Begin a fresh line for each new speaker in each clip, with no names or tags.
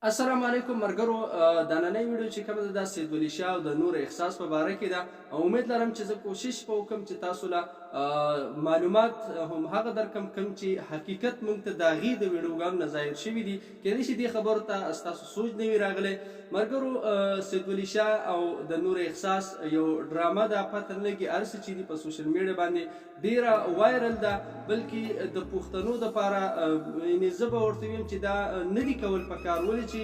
السلام علیکم مرګرو. دا نننۍ ویډیو چې کومه ده د سید ولی شاه او د نور احساس په باره کې ده او امید لرم چې زه کوشش به وکړم چې تاسو له معلومات هم هغه درکم کوم چې حقیقت موږ ته د هغې د ویډیوګانو نه ظاهر شوي دي. کیدای شي دې خبرو ته ستاسو سوچ نه وي راغلی. مرګرو، سید ولی شاه او د نور احساس یو ډرامه ده، پته نه لګي هر څه چې دي په سوشل میډیا باندې ډیره وایرل ده، بلکې د پښتنو دپاره یعنې زه به ورته ویم چې دا نه دي کول پکار، ولې چې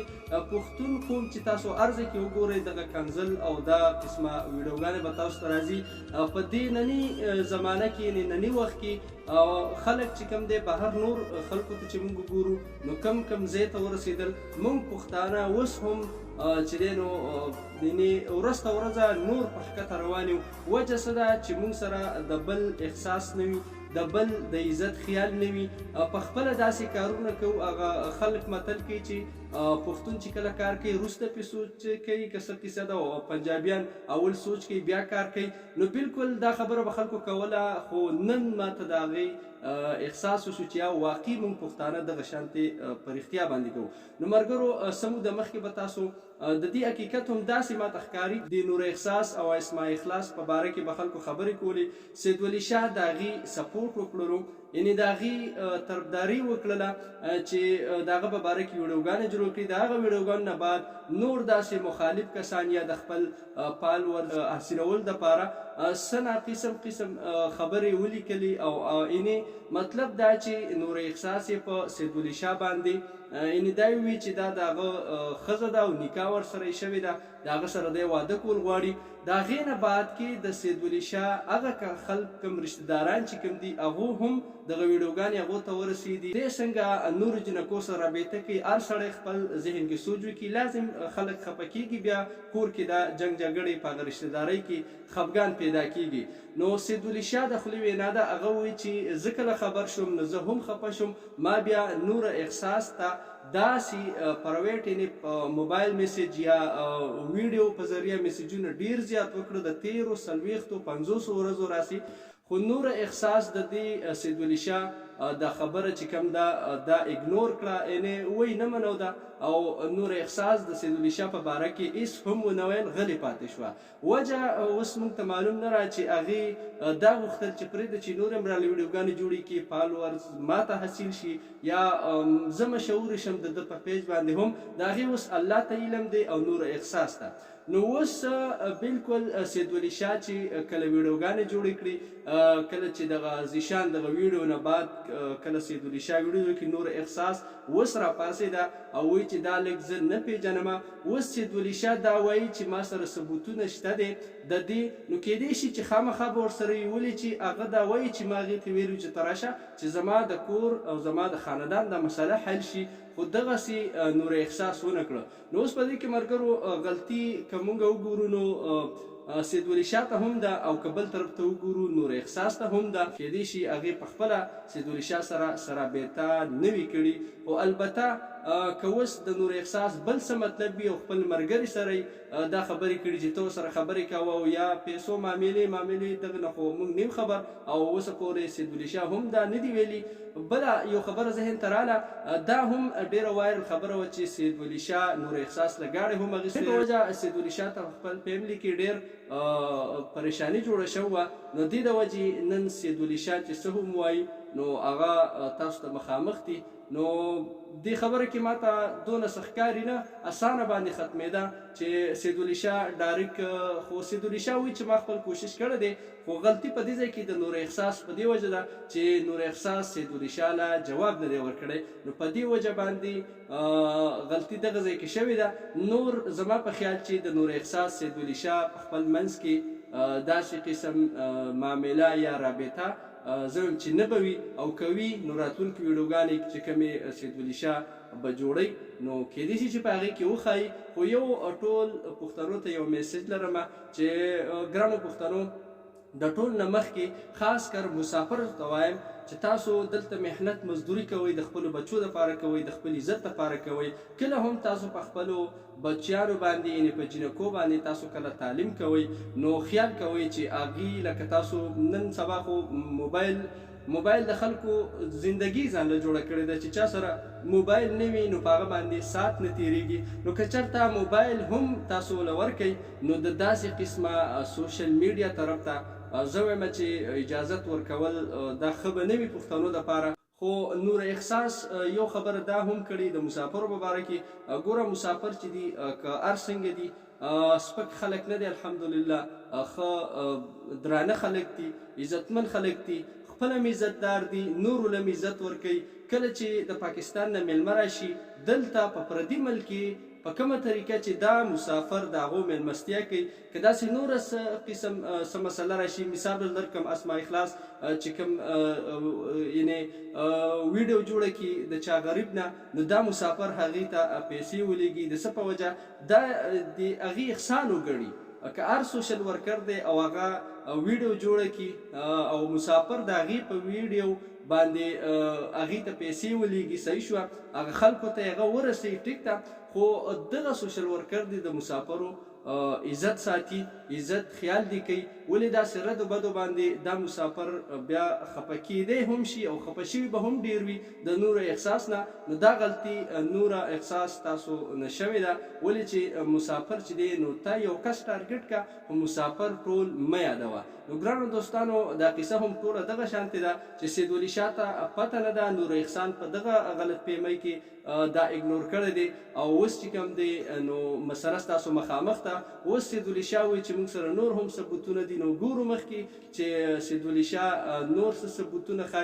پښتون قوم چې تاسو ارزه کې وګورئ دغه کنزل او دا قسمه ویډیوګانې به تاسو ته راځي. په دې ننني زمانه کې یعنې ننني وخت کې خلک چې کوم دی بهر نور خلکو ته چې موږ وګورو نو کم ځای ته ورسېدل. موږ پښتانه اوس هم چې دی نو یعنې ورځ ته ورځه نور په ښکته روان یو. وجه څه ده چې موږ سره د بل احساس نه وي، د بل د عزت خیال نه وي، په خپله داسې کارونه کوو. هغه خلک متل کوي چې پښتون چې کله کار کوي وروسته پرې سوچ کوي، که څه کیسه ده، او پنجابیان اول سوچ کوي بیا کار کوي. نو بالکل دا خبره به خلکو کوله، خو نن ماته د هغې احساس وشو چې یا واقعي موږ پښتانه دغه شانتې په رښتیا باندې کوو. نو ملګرو، څه موده مخکې به تاسو د دې حقیقت هم داسې ماته ښکاري د نور احساس او اسماء اخلاص په باره کې به خلکو خبرې کولې. سید ولی شاه د هغې سپورټ وکړلو، یعنې د هغې طرفداري وکړله چې د هغه په باره کې ویډیوګانې جوړ کړي. د هغه ویډیوګانو نه بعد نور داسې مخالف کسان یا د خپل فالوور حاصلولو دپاره څه قسم خبرې ولیکلي او یعنې مطلب دا چې نور احساس یې په سید ولی شاه باندې یعنې دا وي چې دا د هغه ښځه ده او نکاح ورسره یې شوې ده، د هغه سره دی واده کول غواړي. د هغې نه بعد کې د سید ولی شاه هغه خلک کوم رشته داران چې کوم دي هغو هم دغه ویډیوګانې هغو ته ورسېدي. دی څنګه نورو جنکو سره رابطه کوي، هر سړی خپل ذهن کې سوچ وکړي، لازم خلک خفه کېږي، بیا کور کې دا جنګ جګړې په هغه رشته دارۍ کې خفګان پیدا کېږي. نو سید ولی شاه د خولې وینا ده، هغه وایي چې زه کله خبر شوم نو زه هم خفه شوم، ما بیا نور احساس ته داسې پرایویټ یعنې په موبایل میسیج یا ویډیو په ذریعه میسیجونه ډېر زیات وکړه، د 13 40 50 ورځو راسي. خو نور احساس د دې سید ولی شاه دا خبره چې کوم ده دا اګنور کړه، یعنې وایي نه منو ده، او نور احساس د سید ولی شاه په باره کې هېڅ هم ونه ویل، غلې پاتې شوه. وجه اوس موږ ته معلوم نه را چې هغې دا غوښتل چې پرېږده چې نور هم راله ویډیوګانې جوړې کړي، فالوورز ماته حاصل شي یا زه مشهور شم د ده په پیج باندې هم. د هغې اوس الله ته علم دی او نور احساس ته. نو اوس بالکل سید ولی شاه چې کله ویډیوګانې جوړې کړي، کله چې دغه زیشان دغه ویډیو نه بعد کله سید ولی شاه ویډیو کې نور احساس اوس راپاڅېده او وایي چې دا لږ زه نه پېژنمه. اوس سید ولی شاه دا وایي چې ما سره ثبوتونه شته دی د دې، نو کیدای شي چې خامخا به ورسره وي، ولې چې هغه دا وایي چې ما هغې ته ویلي چې ته راشه چې زما د کور او زما د خاندان دا مسله حل شي، خو دغسې نور احساس ونه کړه. نو اوس په دې کې ملګرو غلطي که موږ وګورو نو سید ولی شاه ته هم ده او که بل طرف ته وګورو نور احساس ته هم ده. کیدای شي هغې پخپله سید ولی شاه سره رابطه نه وي کړي، خو البته که اوس د نور احساس بل څه مطلب وي او خپل ملګري سره دا خبرې کړي چې ته ورسره خبرې کوه او یا پیسو معاملې دغه نه، خو موږ نیم خبر او اوسه پورې سید ولی شاه هم دا نه دي ویلي. بله یو خبره ذهن ته راله، دا هم ډېره وایرل خبره وه چې سید ولی شاه نور احساس له ګاډې هم اخیستې په وجه سید ولی شاه ته خپل فیملي کې ډېر پریشاني جوړه شوې وه. نو دې د وجې نن سید ولی شاه چې څه هم وایي نو هغه تاسو ته مخامخ دي. نو دې خبره کې ماته دونه څه ښکاري نه، اسانه باندې ختمېده چې سید ولی شاه ډایرکټ. خو سید ولی شاه وایي چې ما خپل کوشش کړی دی، خو غلطي په دې ځای کې د نور احساس په دې وجه ده چې نور احساس سید ولی شاه له جواب نه دی ورکړی. نو په دې وجه باندې غلطي دغه ځای کې شوې ده. نور زما په خیال چې د نور احساس سید ولی شاه په خپل منځ کې داسې قسم معامله یا رابطه زه وایم چې نه به وي، او کوي نو راتلونکي ویډیوګانې چې کومې سید ولی شاه به جوړوي نو کیدای شي چې په هغې کې وښایي. خو یو ټول پښتنو ته یو میسج لرمه چې ګرانو پښتنو، د ټول نه مخکې خاص کر مسافر ته وایم چې تاسو دلته محنت مزدوري کوئ، د خپلو بچو دپاره کوئ، د خپل عزت دپاره کوئ. کله هم تاسو په خپلو بچیانو باندې یعنې په جنکو باندې تاسو کله تعلیم کوئ نو خیال کوئ چې هغې لکه تاسو نن سبا خو موبایل موبایل د خلکو زندگی ځان له جوړه کړې ده چې چا سره موبایل نه وي نو په هغه باندې ساعت نه تېرېږي. نو که چېرته موبایل هم تاسو له ورکئ نو د داسې قسمه سوشل میډیا طرف ته زه وایم چې اجازت ورکول دا ښه به نه وي پښتنو دپاره. خو نور احساس یو خبره دا هم کړي د مسافرو په باره کې، ګوره مسافر چې دي که هر څنګه دي سپک خلک نه دي، الحمدلله ښه درانه خلک دي، عزتمن خلک دي، خپل هم عزتدار دي، نورو له هم عزت ورکوي. کله چې د پاکستان نه میلمه راشي دلته په پردي ملک کې په کومه طریقه چې دا مسافر د هغو میلمستیا کوي، که داسې نوره قسم څه مسله راشي، مثال به درکړم اسماء اخلاص چې کوم یعنې ویډیو جوړه کړي د چا غریب نه، نو دا مسافر هغې ته پیسې ولېږي د څه په وجه دا د هغې احسان وګڼي. که هر سوشل ورکر دی او هغه ویډیو جوړه کړي او مسافر د هغې په ویډیو باندې هغې ته پیسې ولېږي، صحیح شوه، هغه خلکو ته یې هغه ورسوي، ټیک ده، خو دغه سوشل ورکر دی د مسافرو عزت ساتي، عزت خیال دی کوي. ولې داسې ردو بدو باندې دا مسافر بیا خفه کیدی هم شي او خفه شوي به هم ډېر وي د نورو احساس نه، نو دا غلطي نوره احساس تاسو نه شوې ده. ولې چې مسافر چې دی نو تا یو کس ټارګټ کا، خو مسافر ټول مه یادوه. نو ګرانو دوستانو دا قصه هم ټوله دغه شانتې ده چې سیدولي شاه ته پته نه ده، نور احسان په دغه غلط فهمۍ کې دا اګنور کړی دی او اوس چې کوم دی نو مسله ستاسو مخامخ ده. اوس سیدولي شاه وایي چې موږ سره نور هم ثبوتونه دي، نو ګورو مخکې چې سیدولي شاه نور څه ثبوتونه ښایي.